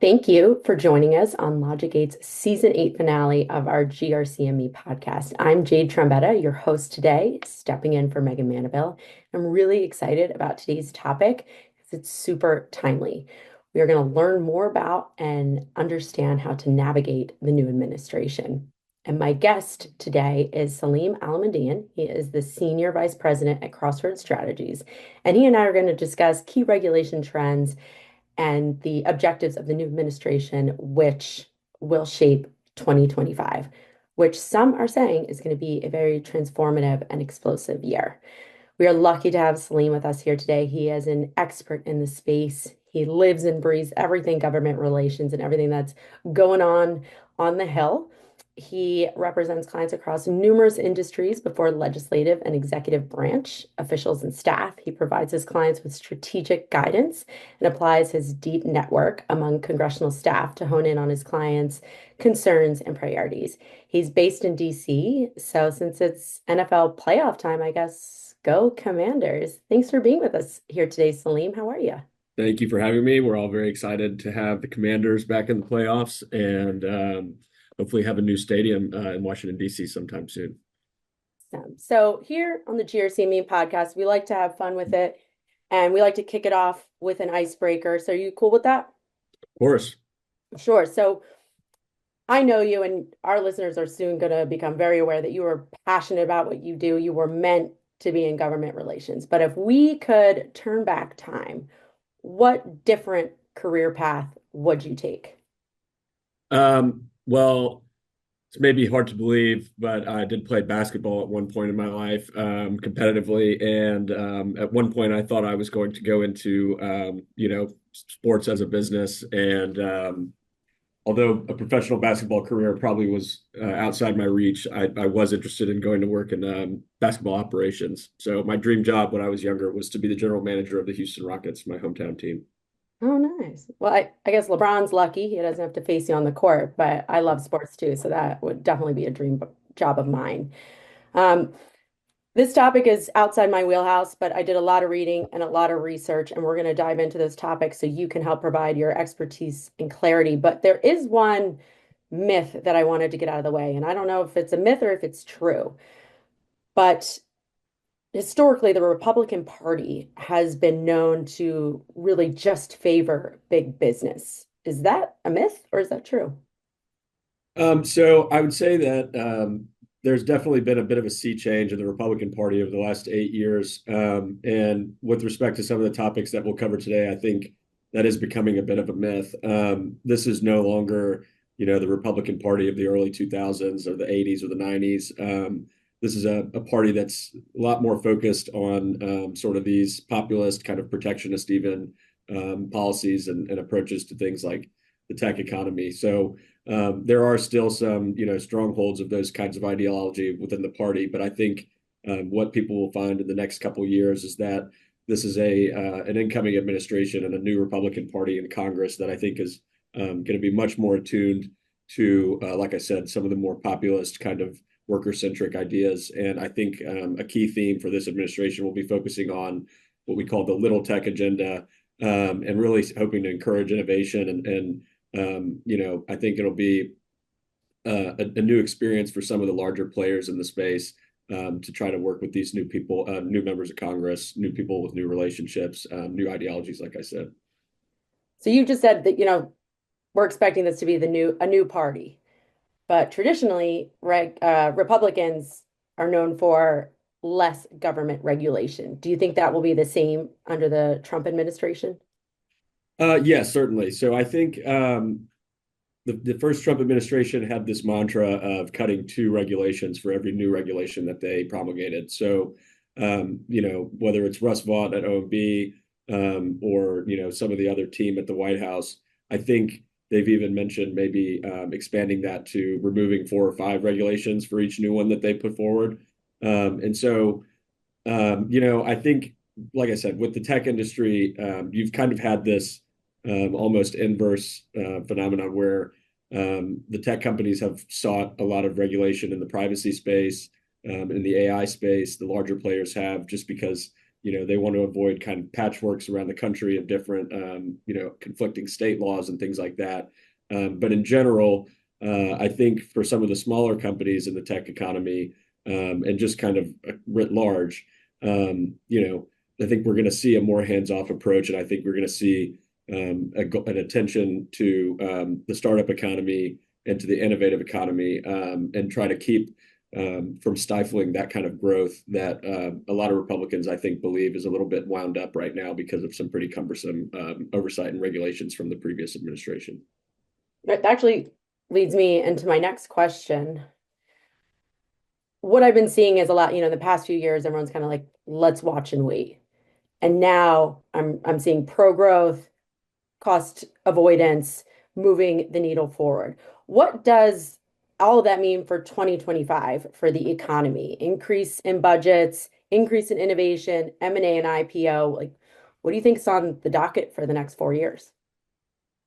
Thank you for joining us on Logic 8's Season 8 finale of our GRCME podcast. I'm Jade Trombetta, your host today, stepping in for Megan Manaville. I'm really excited about today's topic because it's super timely. We are going to learn more about and understand how to navigate the new administration. And my guest today is Salim Alameddin. He is the Senior Vice President at Crossroads Strategies, and he and I are going to discuss key regulation trends and the objectives of the new administration, which will shape 2025, which some are saying is going to be a very transformative and explosive year. We are lucky to have Salim with us here today. He is an expert in the space. He lives and breathes everything government relations and everything that's going on the Hill. He represents clients across numerous industries before legislative and executive branch officials and staff. He provides his clients with strategic guidance and applies his deep network among congressional staff to hone in on his clients' concerns and priorities. He's based in DC, so since it's NFL playoff time, I guess go Commanders. Thanks for being with us here today, Salim. How are you? Thank you for having me. We're all very excited to have the Commanders back in the playoffs and hopefully have a new stadium in Washington, D.C. sometime soon. So here on the GRCME podcast, we like to have fun with it and we like to kick it off with an icebreaker. So are you cool with that? Of course. Sure. So I know you and our listeners are soon going to become very aware that you are passionate about what you do. You were meant to be in government relations. But if we could turn back time, what different career path would you take? Well, it's maybe hard to believe, but I did play basketball at one point in my life competitively. And at one point, I thought I was going to go into, sports as a business. And although a professional basketball career probably was outside my reach, I was interested in going to work in basketball operations. So my dream job when I was younger was to be the general manager of the Houston Rockets, my hometown team. Oh, nice. Well, I guess LeBron's lucky. He doesn't have to face you on the court, but I love sports too. So that would definitely be a dream job of mine. Um, this topic is outside my wheelhouse, but I did a lot of reading and a lot of research, and we're going to dive into those topics so you can help provide your expertise and clarity. But there is one myth that I wanted to get out of the way, and I don't know if it's a myth or if it's true, but historically, the Republican Party has been known to really just favor big business. Is that a myth or is that true? So I would say that there's definitely been a bit of a sea change in the Republican Party over the last 8 years. And with respect to some of the topics that we'll cover today, I think that is becoming a bit of a myth. This is no longer, the Republican Party of the early 2000s or the 80s or the 90s. This is a party that's a lot more focused on sort of these populist, kind of protectionist even policies and approaches to things like the tech economy. So there are still some, strongholds of those kinds of ideology within the party. But I think what people will find in the next couple of years is that this is an incoming administration and a new Republican Party in Congress that I think is going to be much more attuned to, like I said, some of the more populist kind of worker-centric ideas. And I think a key theme for this administration will be focusing on what we call the little tech agenda, and really hoping to encourage innovation. I think it'll be a new experience for some of the larger players in the space to try to work with these new people, new members of Congress, new people with new relationships, new ideologies, like I said. So you just said that, we're expecting this to be a new party, but traditionally, Republicans are known for less government regulation. Do you think that will be the same under the Trump administration? Yes, certainly. So I think the first Trump administration had this mantra of cutting two regulations for every new regulation that they promulgated. So, whether it's Russ Vought at OMB or, some of the other team at the White House, I think they've even mentioned maybe expanding that to removing 4 or 5 regulations for each new one that they put forward. I think, like I said, with the tech industry, you've kind of had this almost inverse phenomenon where the tech companies have sought a lot of regulation in the privacy space, in the AI space. The larger players have, just because they want to avoid kind of patchworks around the country of different, conflicting state laws and things like that. But in general, I think for some of the smaller companies in the tech economy, and just kind of writ large, I think we're going to see a more hands-off approach, and I think we're going to see an attention to the startup economy and to the innovative economy, and try to keep from stifling that kind of growth that a lot of Republicans, I think, believe is a little bit wound up right now because of some pretty cumbersome oversight and regulations from the previous administration. That actually leads me into my next question. What I've been seeing is a lot, in the past few years, everyone's kind of like, let's watch and wait. And now I'm seeing pro-growth, cost avoidance, moving the needle forward. What does all of that mean for 2025 for the economy? Increase in budgets, increase in innovation, M&A and IPO. Like, what do you think is on the docket for the next 4 years?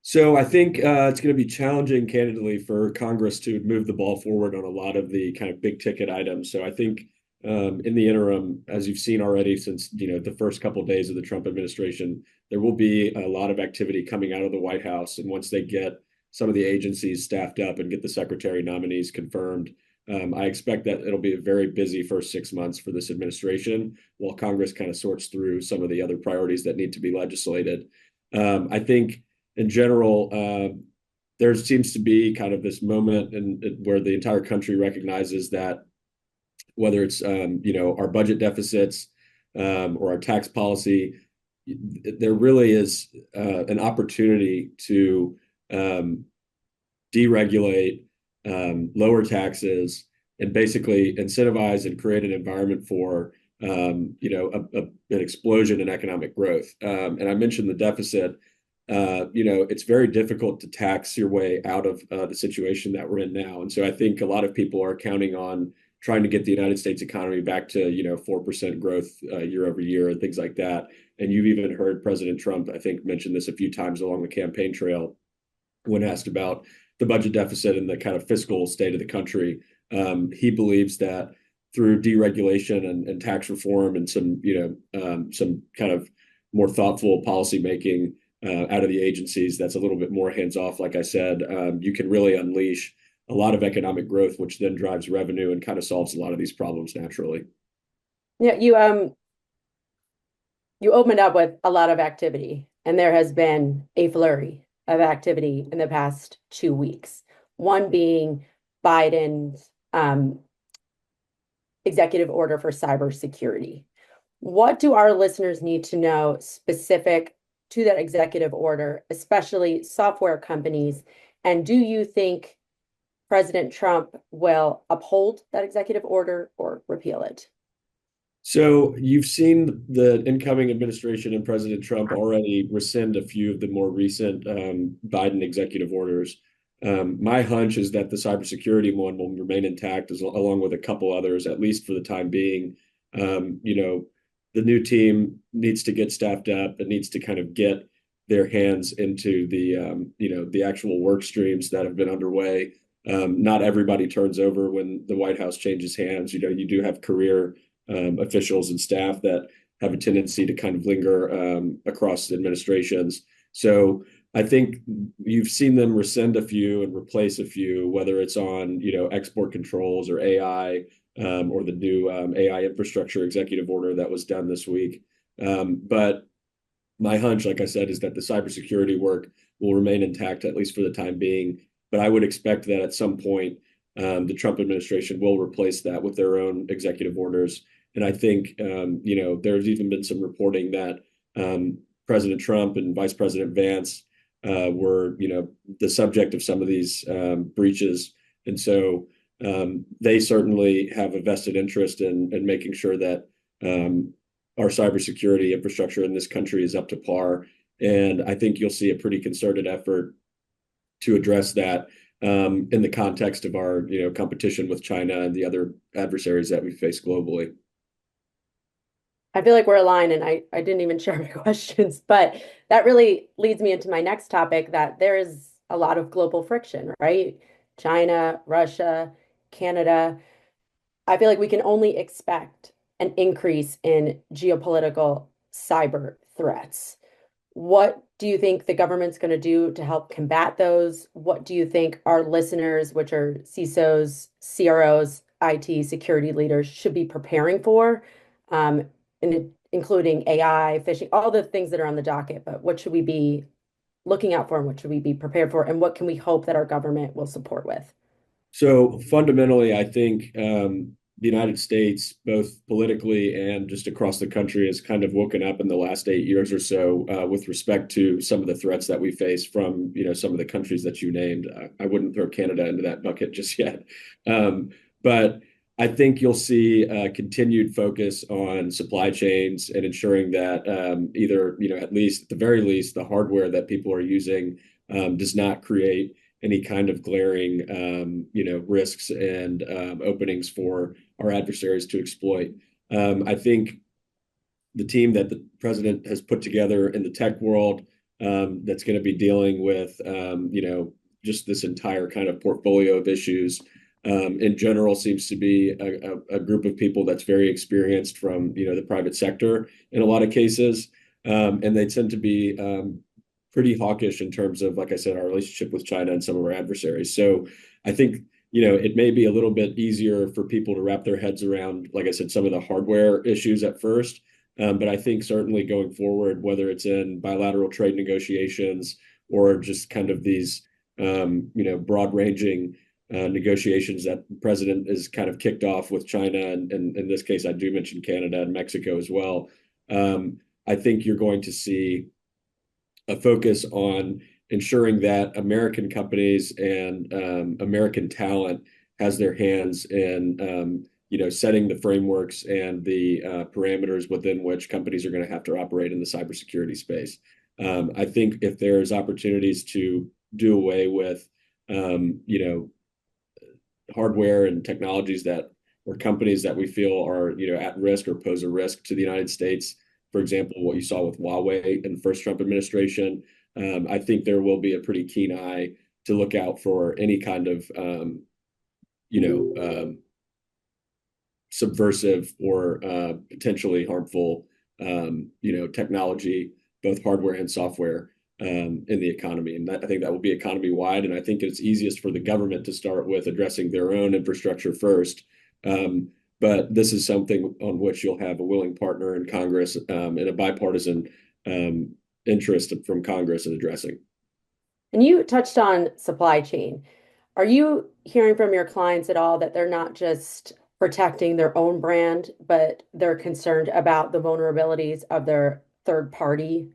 So I think it's going to be challenging, candidly, for Congress to move the ball forward on a lot of the kind of big ticket items. So I think in the interim, as you've seen already since the first couple of days of the Trump administration, there will be a lot of activity coming out of the White House. And once they get some of the agencies staffed up and get the secretary nominees confirmed, I expect that it'll be a very busy first 6 months for this administration, while Congress kind of sorts through some of the other priorities that need to be legislated. I think in general, there seems to be kind of this moment where the entire country recognizes that whether it's our budget deficits or our tax policy, there really is an opportunity to deregulate, lower taxes, and basically incentivize and create an environment for an explosion in economic growth. And I mentioned the deficit. It's very difficult to tax your way out of the situation that we're in now. And so I think a lot of people are counting on trying to get the United States economy back to, 4% growth year over year and things like that. And you've even heard President Trump, I think, mention this a few times along the campaign trail when asked about the budget deficit and the kind of fiscal state of the country. He believes that through deregulation and tax reform and some kind of more thoughtful policy making out of the agencies that's a little bit more hands-off, like I said, you can really unleash a lot of economic growth, which then drives revenue and kind of solves a lot of these problems naturally. Yeah, you opened up with a lot of activity, and there has been a flurry of activity in the past 2 weeks. One being Biden's executive order for cybersecurity. What do our listeners need to know specific to that executive order, especially software companies? And do you think President Trump will uphold that executive order or repeal it? So you've seen the incoming administration and President Trump already rescind a few of the more recent Biden executive orders. My hunch is that the cybersecurity one will remain intact, along with a couple others, at least for the time being. The new team needs to get staffed up. It needs to kind of get their hands into the actual work streams that have been underway. Not everybody turns over when the White House changes hands. You do have career officials and staff that have a tendency to kind of linger across administrations. So I think you've seen them rescind a few and replace a few, whether it's on export controls or AI, or the new AI infrastructure executive order that was done this week. But my hunch, like I said, is that the cybersecurity work will remain intact, at least for the time being. But I would expect that at some point, the Trump administration will replace that with their own executive orders. And I think, there's even been some reporting that President Trump and Vice President Vance were, the subject of some of these breaches. And so they certainly have a vested interest in making sure that our cybersecurity infrastructure in this country is up to par. And I think you'll see a pretty concerted effort to address that in the context of our, competition with China and the other adversaries that we face globally. I feel like we're aligned, and I didn't even share my questions, but that really leads me into my next topic, that there is a lot of global friction, right? China, Russia, Canada. I feel like we can only expect an increase in geopolitical cyber threats. What do you think the government's going to do to help combat those? What do you think our listeners, which are CISOs, CROs, IT security leaders, should be preparing for, including AI, phishing, all the things that are on the docket? But what should we be looking out for, and what should we be prepared for, and what can we hope that our government will support with? So fundamentally, I think the United States, both politically and just across the country, has kind of woken up in the last 8 years or so with respect to some of the threats that we face from, some of the countries that you named. I wouldn't throw Canada into that bucket just yet, but I think you'll see a continued focus on supply chains and ensuring that either, at least at the very least, the hardware that people are using does not create any kind of glaring, risks and openings for our adversaries to exploit. I think the team that the president has put together in the tech world that's going to be dealing with, just this entire kind of portfolio of issues in general seems to be a group of people that's very experienced from, the private sector in a lot of cases. And they tend to be pretty hawkish in terms of, like I said, our relationship with China and some of our adversaries. So I think, it may be a little bit easier for people to wrap their heads around, like I said, some of the hardware issues at first. But I think certainly going forward, whether it's in bilateral trade negotiations or just kind of these, broad-ranging negotiations that the president is kind of kicked off with China, and in this case, I do mention Canada and Mexico as well. I think you're going to see a focus on ensuring that American companies and American talent has their hands in, setting the frameworks and the parameters within which companies are going to have to operate in the cybersecurity space. I think if there's opportunities to do away with, hardware and technologies that or companies that we feel are, at risk or pose a risk to the United States, for example, what you saw with Huawei in the first Trump administration, I think there will be a pretty keen eye to look out for any kind of, you know, subversive or potentially harmful, technology, both hardware and software, in the economy. And I think that will be economy wide. And I think it's easiest for the government to start with addressing their own infrastructure first. But this is something on which you'll have a willing partner in Congress, and a bipartisan interest from Congress in addressing. And you touched on supply chain. Are you hearing from your clients at all that they're not just protecting their own brand, but they're concerned about the vulnerabilities of their third party,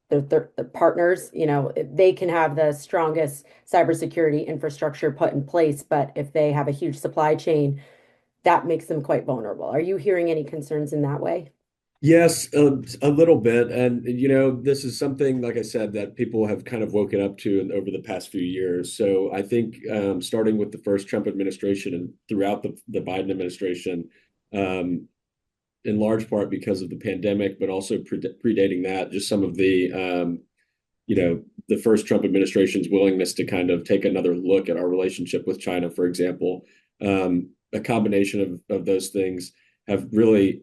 their partners? They can have the strongest cybersecurity infrastructure put in place, but if they have a huge supply chain, that makes them quite vulnerable. Are you hearing any concerns in that way? Yes, a little bit. And, this is something, like I said, that people have kind of woken up to over the past few years. So I think starting with the first Trump administration and throughout the Biden administration, in large part because of the pandemic, but also predating that, just some of the first Trump administration's willingness to kind of take another look at our relationship with China, for example. A combination of those things have really,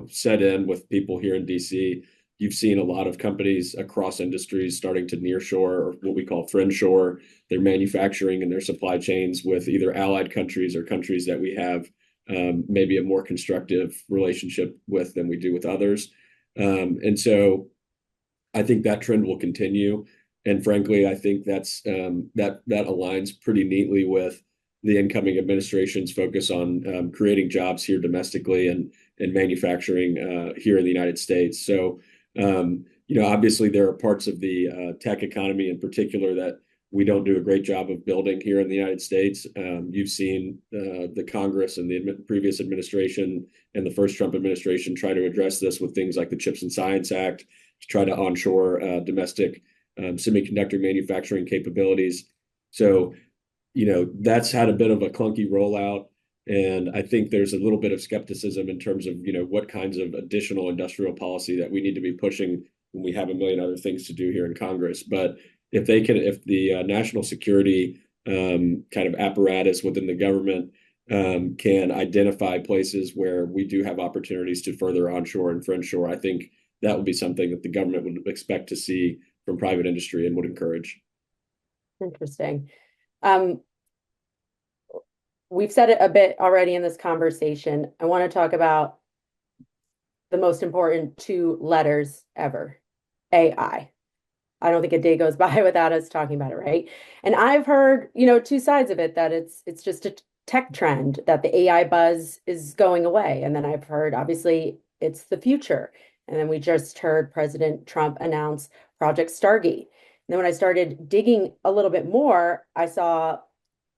set in with people here in DC. You've seen a lot of companies across industries starting to nearshore, or what we call friendshore, their manufacturing and their supply chains with either allied countries or countries that we have maybe a more constructive relationship with than we do with others. And so I think that trend will continue. And frankly, I think that aligns pretty neatly with the incoming administration's focus on creating jobs here domestically and manufacturing here in the United States. So, obviously there are parts of the tech economy in particular that we don't do a great job of building here in the United States. You've seen the Congress and the previous administration and the first Trump administration try to address this with things like the Chips and Science Act to try to onshore domestic semiconductor manufacturing capabilities. So, that's had a bit of a clunky rollout. And I think there's a little bit of skepticism in terms of, what kinds of additional industrial policy that we need to be pushing when we have a million other things to do here in Congress. But if the national security kind of apparatus within the government can identify places where we do have opportunities to further onshore and friendshore, I think that would be something that the government would expect to see from private industry and would encourage. Interesting. Um, we've said it a bit already in this conversation. I want to talk about the most important two letters ever, AI. I don't think a day goes by without us talking about it, right? And I've heard, two sides of it, that it's just a tech trend, that the AI buzz is going away. And then I've heard, obviously, it's the future. And then we just heard President Trump announce Project Stargate. And then when I started digging a little bit more, I saw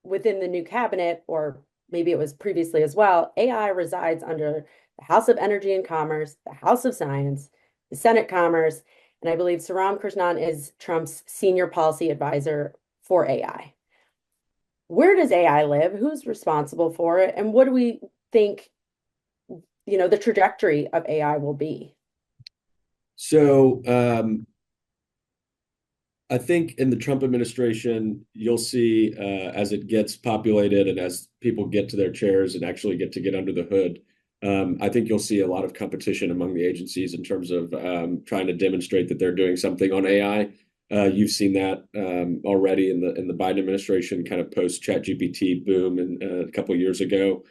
within the new cabinet, or maybe it was previously as well, AI resides under the House of Energy and Commerce, the House of Science, the Senate Commerce, and I believe Saram Krishnan is Trump's senior policy advisor for AI. Where does AI live? Who's responsible for it? And what do we think, the trajectory of AI will be? So I think in the Trump administration, you'll see as it gets populated and as people get to their chairs and actually get under the hood, I think you'll see a lot of competition among the agencies in terms of trying to demonstrate that they're doing something on AI. You've seen that already in the Biden administration, kind of post ChatGPT boom and a couple of years ago.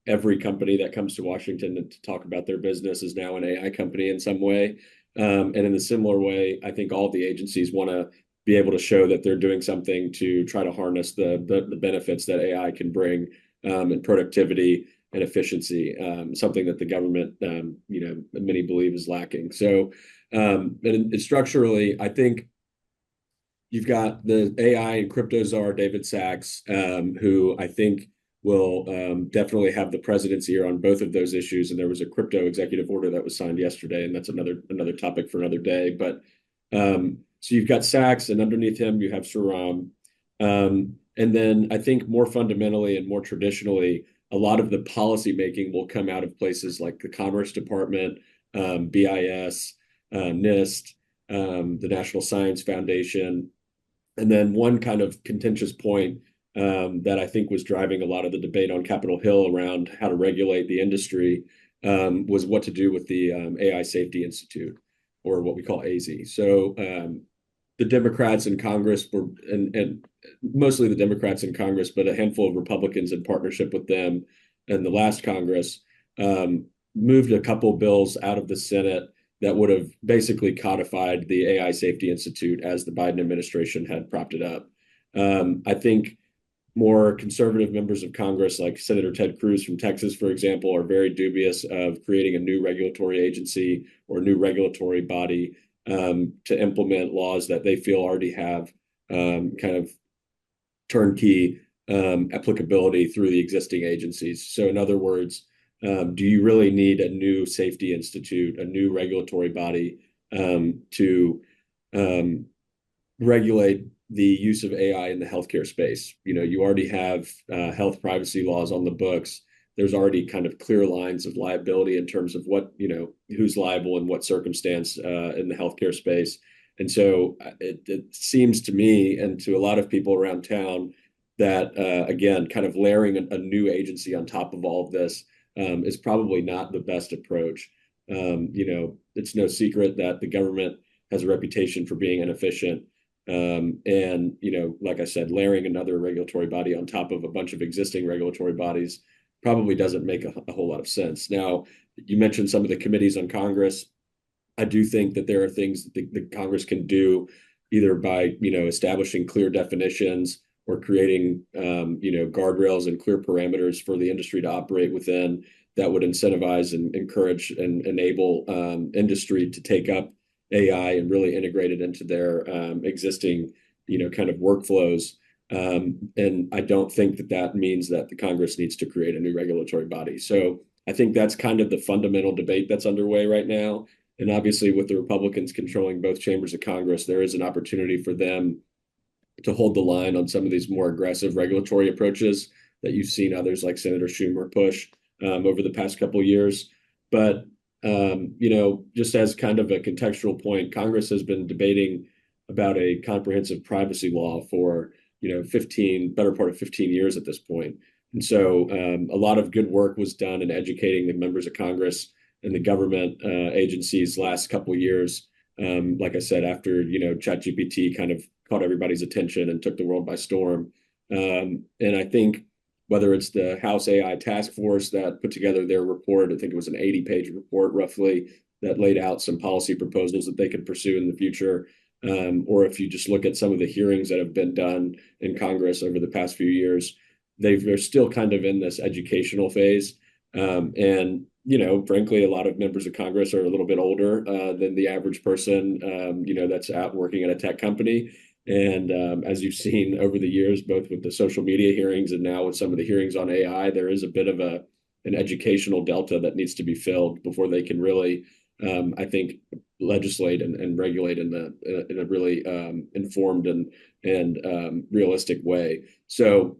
Every company that comes to Washington to talk about their business is now an AI company in some way. And in a similar way, I think all of the agencies want to be able to show that they're doing something to try to harness the benefits that AI can bring and productivity and efficiency, something that the government, many believe is lacking. So, and structurally, I think you've got the AI and crypto czar David Sachs, who I think will definitely have the president's ear on both of those issues. And there was a crypto executive order that was signed yesterday, and that's another topic for another day. But so you've got Sachs, and underneath him you have Saram. And then I think more fundamentally and more traditionally, a lot of the policy making will come out of places like the Commerce Department, BIS, NIST, the National Science Foundation. And then one kind of contentious point that I think was driving a lot of the debate on Capitol Hill around how to regulate the industry was what to do with the AI Safety Institute, or what we call AZ. So the Democrats in Congress were, and mostly the Democrats in Congress, but a handful of Republicans in partnership with them in the last Congress, moved a couple bills out of the Senate that would have basically codified the AI Safety Institute as the Biden administration had propped it up. I think more conservative members of Congress, like Senator Ted Cruz from Texas, for example, are very dubious of creating a new regulatory agency or a new regulatory body to implement laws that they feel already have kind of turnkey applicability through the existing agencies. So in other words, do you really need a new safety institute, a new regulatory body to regulate the use of AI in the healthcare space? You already have health privacy laws on the books. There's already kind of clear lines of liability in terms of what, who's liable in what circumstance in the healthcare space. And so it seems to me and to a lot of people around town that, again, kind of layering a new agency on top of all of this is probably not the best approach. It's no secret that the government has a reputation for being inefficient. And, like I said, layering another regulatory body on top of a bunch of existing regulatory bodies probably doesn't make a whole lot of sense. Now, you mentioned some of the committees on Congress. I do think that there are things that the Congress can do either by, establishing clear definitions or creating, guardrails and clear parameters for the industry to operate within that would incentivize and encourage and enable industry to take up AI and really integrate it into their existing, kind of workflows. And I don't think that means that the Congress needs to create a new regulatory body. So I think that's kind of the fundamental debate that's underway right now. And obviously, with the Republicans controlling both chambers of Congress, there is an opportunity for them to hold the line on some of these more aggressive regulatory approaches that you've seen others like Senator Schumer push over the past couple of years. But just as kind of a contextual point, Congress has been debating about a comprehensive privacy law for, better part of 15 years at this point. And so a lot of good work was done in educating the members of Congress and the government agencies last couple of years. Like I said, after ChatGPT kind of caught everybody's attention and took the world by storm. And I think whether it's the House AI task force that put together their report, I think it was an 80-page report roughly that laid out some policy proposals that they could pursue in the future. Or if you just look at some of the hearings that have been done in Congress over the past few years, they're still kind of in this educational phase. And frankly, a lot of members of Congress are a little bit older than the average person, that's out working at a tech company. And as you've seen over the years, both with the social media hearings and now with some of the hearings on AI, there is a bit of an educational delta that needs to be filled before they can really, I think, legislate and regulate in a really informed and realistic way. So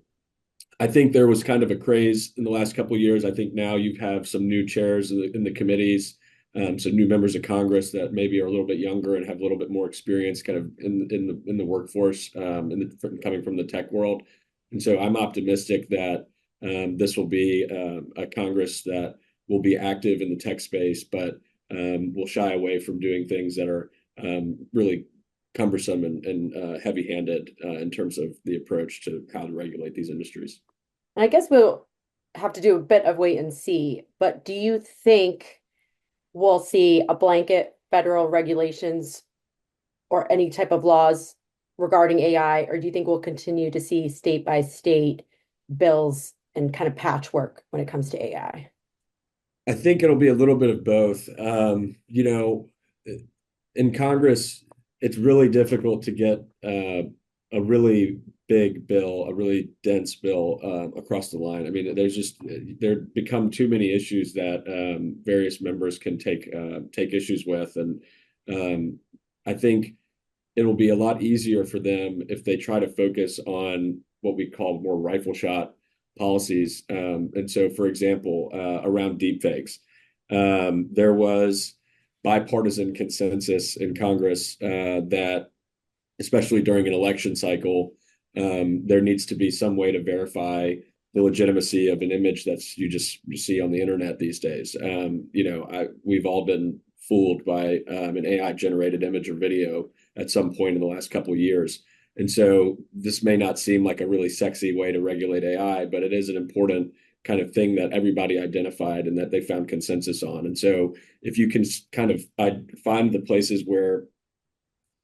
I think there was kind of a craze in the last couple of years. I think now you have some new chairs in the committees, some new members of Congress that maybe are a little bit younger and have a little bit more experience, kind of in the workforce, coming from the tech world. And so I'm optimistic that this will be a Congress that will be active in the tech space, but will shy away from doing things that are really cumbersome and heavy-handed in terms of the approach to how to regulate these industries. I guess we'll have to do a bit of wait and see, but do you think we'll see a blanket federal regulations or any type of laws regarding AI, or do you think we'll continue to see state by state bills and kind of patchwork when it comes to AI? I think it'll be a little bit of both. In Congress, it's really difficult to get a really big bill, a really dense bill across the line. I mean, there become too many issues that various members can take issues with, and I think it'll be a lot easier for them if they try to focus on what we call more rifle shot policies. And so, for example, around deepfakes, there was bipartisan consensus in Congress that, especially during an election cycle, there needs to be some way to verify the legitimacy of an image you see on the internet these days. We've all been fooled by an AI generated image or video at some point in the last couple of years. And so this may not seem like a really sexy way to regulate AI, but it is an important kind of thing that everybody identified and that they found consensus on. And so if you can kind of find the places where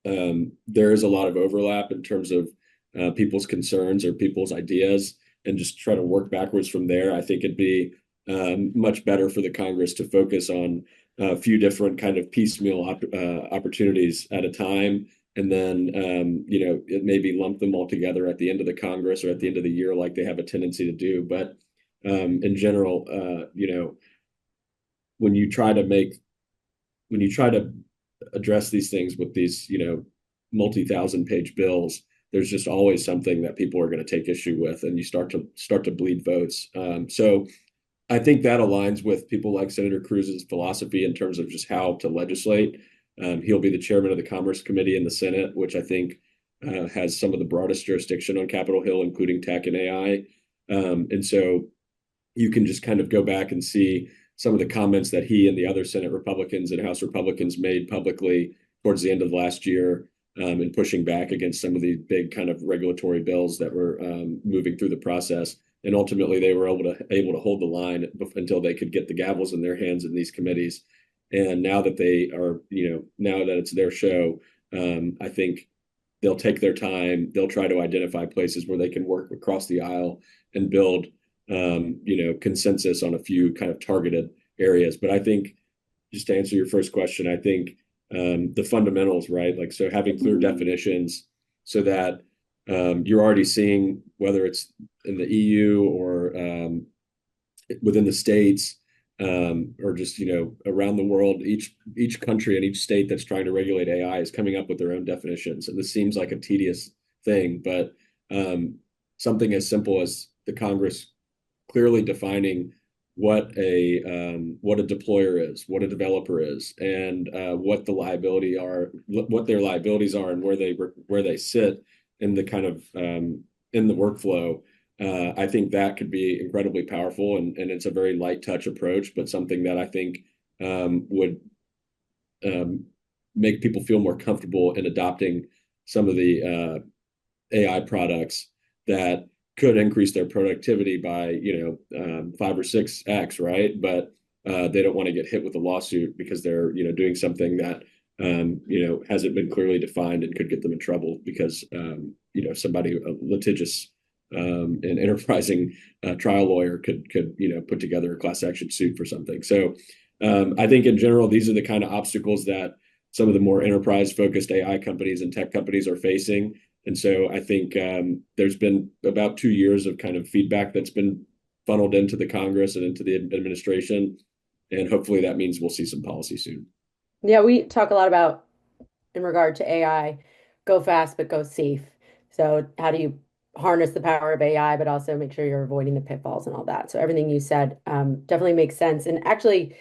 there is a lot of overlap in terms of people's concerns or people's ideas and just try to work backwards from there, I think it'd be much better for the Congress to focus on a few different kind of piecemeal opportunities at a time. And then, it maybe lump them all together at the end of the Congress or at the end of the year, like they have a tendency to do. But in general, when you try to address these things with these, multi-thousand page bills, there's just always something that people are going to take issue with, and you start to bleed votes. So I think that aligns with people like Senator Cruz's philosophy in terms of just how to legislate. He'll be the chairman of the Commerce Committee in the Senate, which I think has some of the broadest jurisdiction on Capitol Hill, including tech and AI. And so you can just kind of go back and see some of the comments that he and the other Senate Republicans and House Republicans made publicly towards the end of last year, and pushing back against some of the big kind of regulatory bills that were moving through the process. And ultimately, they were able to hold the line until they could get the gavels in their hands in these committees. And now that now that it's their show, I think they'll take their time. They'll try to identify places where they can work across the aisle and build, consensus on a few kind of targeted areas. But I think, just to answer your first question, I think the fundamentals, right? Like, so having clear definitions so that you're already seeing, whether it's in the EU or within the states, or just around the world, each country and each state that's trying to regulate AI is coming up with their own definitions. And this seems like a tedious thing, but something as simple as the Congress clearly defining what a deployer is, what a developer is, and what their liabilities are, and where they sit in the kind of in the workflow. I think that could be incredibly powerful, and it's a very light touch approach, but something that I think would um, make people feel more comfortable in adopting some of the AI products that could increase their productivity by 5 or 6x, right? But they don't want to get hit with a lawsuit because they're doing something that hasn't been clearly defined and could get them in trouble because somebody a litigious and enterprising trial lawyer could put together a class action suit for something. So I think in general these are the kind of obstacles that some of the more enterprise focused AI companies and tech companies are facing. And so I think there's been about 2 years of kind of feedback that's been funneled into the Congress and into the administration. And hopefully that means we'll see some policy soon. Yeah, we talk a lot about in regard to AI, go fast but go safe. So how do you harness the power of AI, but also make sure you're avoiding the pitfalls and all that? So everything you said definitely makes sense. And actually,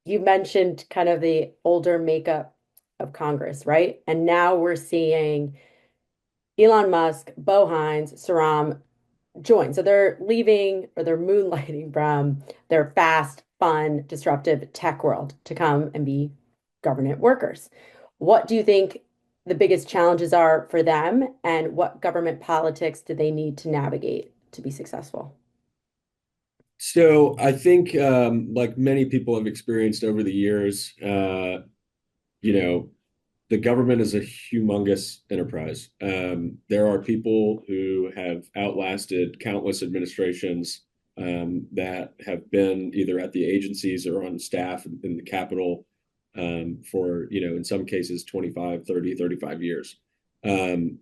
you mentioned kind of the older makeup of Congress, right? And now we're seeing Elon Musk, Bo Hines, Saram join. So they're leaving or they're moonlighting from their fast, fun, disruptive tech world to come and be government workers. What do you think the biggest challenges are for them, and what government politics do they need to navigate to be successful? So I think, like many people have experienced over the years, you know, the government is a humongous enterprise. There are people who have outlasted countless administrations that have been either at the agencies or on staff in the Capitol for, in some cases, 25, 30, 35 years. Um,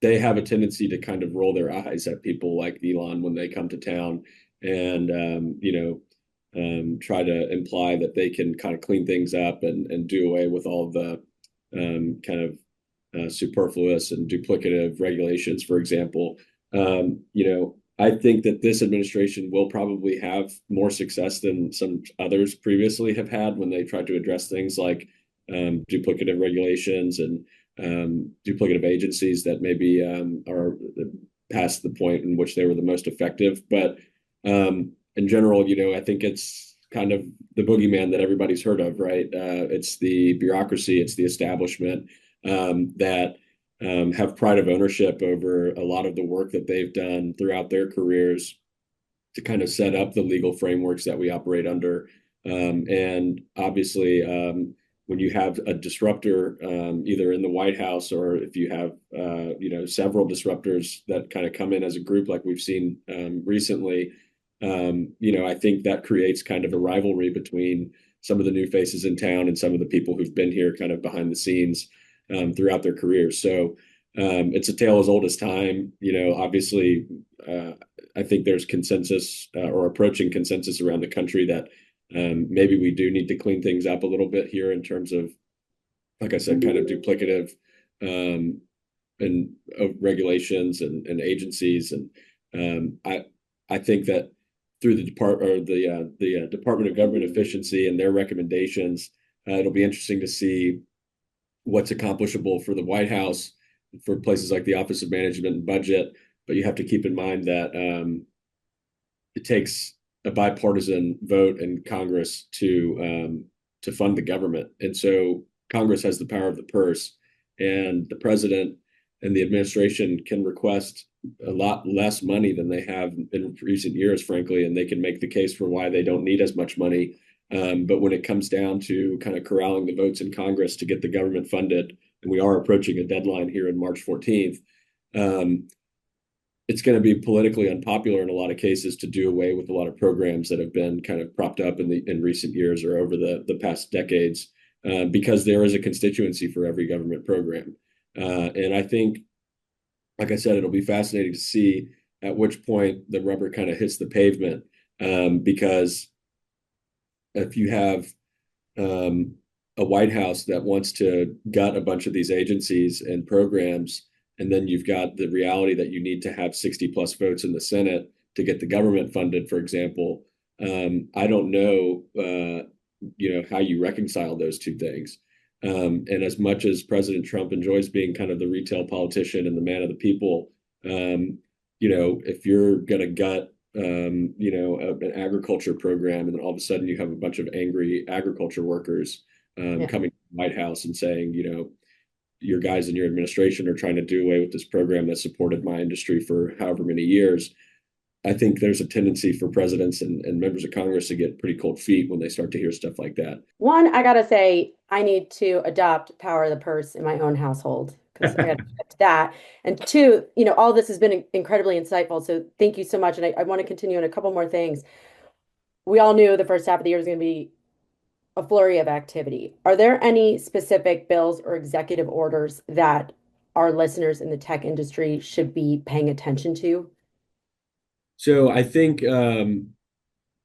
they have a tendency to kind of roll their eyes at people like Elon when they come to town and, try to imply that they can kind of clean things up and do away with all of the kind of superfluous and duplicative regulations, for example. I think that this administration will probably have more success than some others previously have had when they tried to address things like duplicative regulations and duplicative agencies that maybe are past the point in which they were the most effective. But in general, I think it's kind of the boogeyman that everybody's heard of, right? It's the bureaucracy, it's the establishment that have pride of ownership over a lot of the work that they've done throughout their careers to kind of set up the legal frameworks that we operate under. And obviously, when you have a disruptor, either in the White House or if you have, several disruptors that kind of come in as a group, like we've seen recently, I think that creates kind of a rivalry between some of the new faces in town and some of the people who've been here kind of behind the scenes throughout their careers. So it's a tale as old as time. Obviously, I think there's consensus or approaching consensus around the country that maybe we do need to clean things up a little bit here in terms of, like I said, kind of duplicative and regulations and agencies. And I think that through the Department of Government Efficiency and their recommendations, it'll be interesting to see what's accomplishable for the White House, for places like the Office of Management and Budget. But you have to keep in mind that it takes a bipartisan vote in Congress to fund the government, and so Congress has the power of the purse, and the president and the administration can request a lot less money than they have in recent years, frankly, and they can make the case for why they don't need as much money. But when it comes down to kind of corralling the votes in Congress to get the government funded, and we are approaching a deadline here in March 14th, it's going to be politically unpopular in a lot of cases to do away with a lot of programs that have been kind of propped up in recent years or over the past decades, because there is a constituency for every government program. And I think, like I said, it'll be fascinating to see at which point the rubber kind of hits the pavement, because if you have a White House that wants to gut a bunch of these agencies and programs, and then you've got the reality that you need to have 60 plus votes in the Senate to get the government funded, for example. I don't know, how you reconcile those two things. And as much as President Trump enjoys being kind of the retail politician and the man of the people, if you're going to gut, an agriculture program, and then all of a sudden you have a bunch of angry agriculture workers Yeah. coming to the White House and saying, your guys in your administration are trying to do away with this program that supported my industry for however many years. I think there's a tendency for presidents and members of Congress to get pretty cold feet when they start to hear stuff like that. One, I gotta say, I need to adopt power of the purse in my own household because I gotta get to that. And two, all this has been incredibly insightful. So thank you so much. And I want to continue on a couple more things. We all knew the first half of the year was going to be a flurry of activity. Are there any specific bills or executive orders that our listeners in the tech industry should be paying attention to? So I think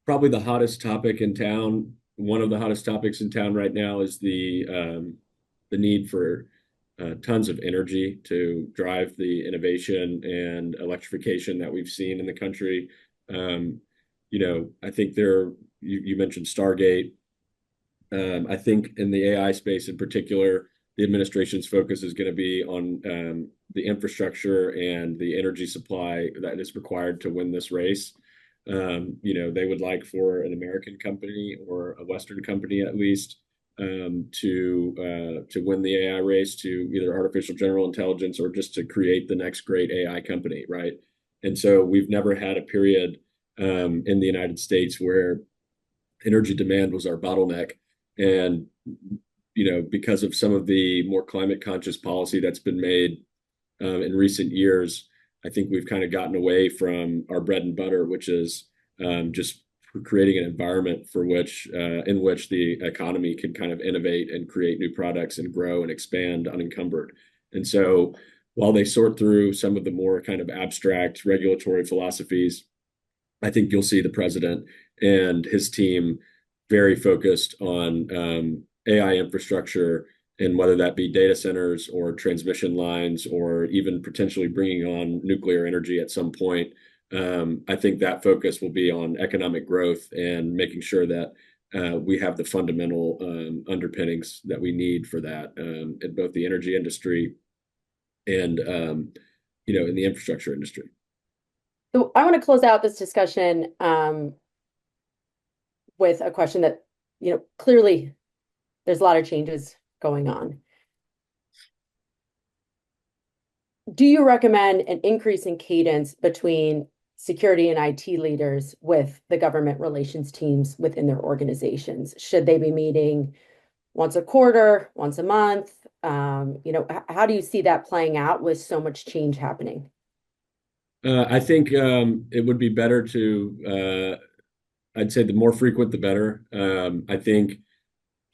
probably the hottest topic in town, one of the hottest topics in town right now is the need for tons of energy to drive the innovation and electrification that we've seen in the country. Um, I think you mentioned Stargate. I think in the AI space in particular, the administration's focus is going to be on the infrastructure and the energy supply that is required to win this race. They would like for an American company or a Western company at least to win the AI race to either artificial general intelligence or just to create the next great AI company, right? And so we've never had a period in the United States where energy demand was our bottleneck. And, because of some of the more climate conscious policy that's been made in recent years, I think we've kind of gotten away from our bread and butter, which is just creating an environment in which the economy can kind of innovate and create new products and grow and expand unencumbered. And so while they sort through some of the more kind of abstract regulatory philosophies, I think you'll see the president and his team very focused on AI infrastructure, and whether that be data centers or transmission lines or even potentially bringing on nuclear energy at some point. I think that focus will be on economic growth and making sure that we have the fundamental underpinnings that we need for that in both the energy industry and in the infrastructure industry. So I want to close out this discussion with a question that, clearly there's a lot of changes going on. Do you recommend an increase in cadence between security and IT leaders with the government relations teams within their organizations? Should they be meeting once a quarter, once a month? How do you see that playing out with so much change happening? I think it would be better I'd say the more frequent, the better. I think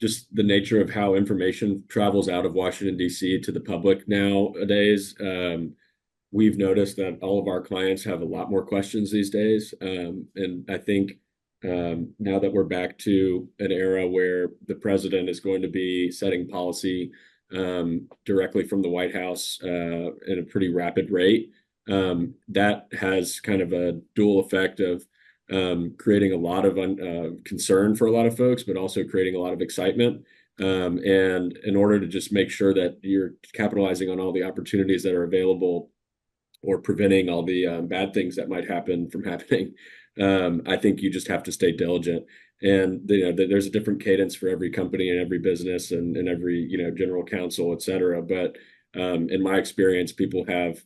just the nature of how information travels out of Washington, D.C. to the public nowadays. We've noticed that all of our clients have a lot more questions these days. And I think now that we're back to an era where the president is going to be setting policy directly from the White House at a pretty rapid rate, that has kind of a dual effect of creating a lot of concern for a lot of folks, but also creating a lot of excitement. And in order to just make sure that you're capitalizing on all the opportunities that are available or preventing all the bad things that might happen from happening, I think you just have to stay diligent. And there's a different cadence for every company and every business and every general counsel, et cetera. But in my experience, people have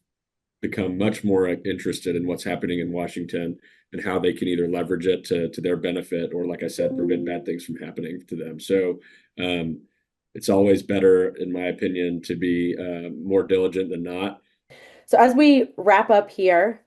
become much more interested in what's happening in Washington and how they can either leverage it to their benefit or, like I said, prevent bad things from happening to them. So it's always better, in my opinion, to be more diligent than not. So as we wrap up here,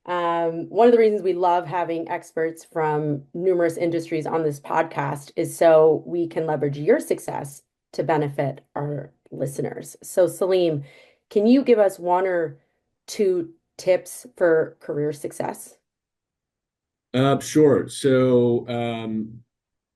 one of the reasons we love having experts from numerous industries on this podcast is so we can leverage your success to benefit our listeners. So, Salim, can you give us one or two tips for career success? Sure. So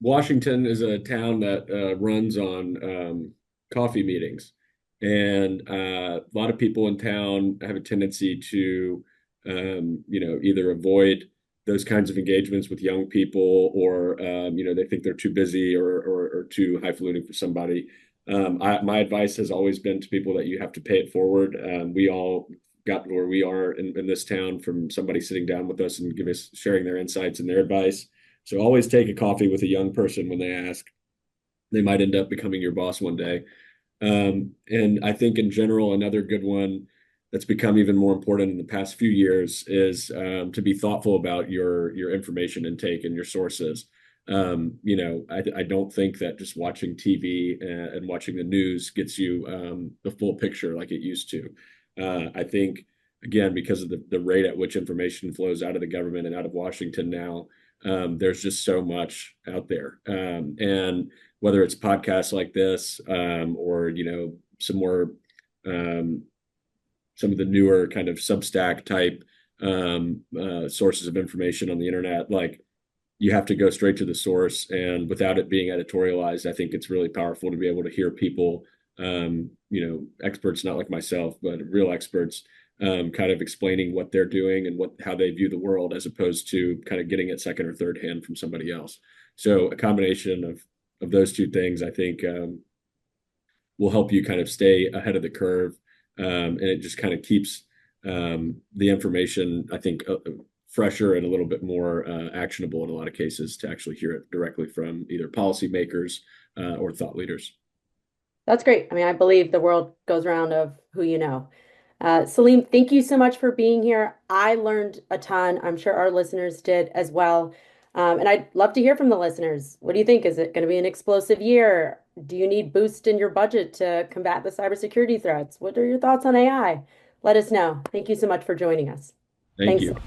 Washington is a town that runs on coffee meetings, and a lot of people in town have a tendency to, either avoid those kinds of engagements with young people, or they think they're too busy or too highfalutin for somebody. My advice has always been to people that you have to pay it forward. We all gotten where we are in this town from somebody sitting down with us and sharing their insights and their advice. So always take a coffee with a young person when they ask. They might end up becoming your boss one day. And I think in general, another good one that's become even more important in the past few years is to be thoughtful about your information intake and your sources. I don't think that just watching TV and watching the news gets you the full picture like it used to. I think, again, because of the rate at which information flows out of the government and out of Washington now, there's just so much out there. And whether it's podcasts like this, or um, some of the newer kind of Substack type sources of information on the internet, like you have to go straight to the source, and without it being editorialized, I think it's really powerful to be able to hear people, experts, not like myself, but real experts, kind of explaining what they're doing and how they view the world, as opposed to kind of getting it second or third hand from somebody else. So a combination of those two things, I think, will help you kind of stay ahead of the curve. And it just kind of keeps the information, I think, fresher and a little bit more actionable in a lot of cases, to actually hear it directly from either policymakers or thought leaders. That's great. I mean, I believe the world goes around of who you know. Salim, thank you so much for being here. I learned a ton. I'm sure our listeners did as well. And I'd love to hear from the listeners. What do you think? Is it going to be an explosive year? Do you need boost in your budget to combat the cybersecurity threats? What are your thoughts on AI? Let us know. Thank you so much for joining us. Thank Thanks. you.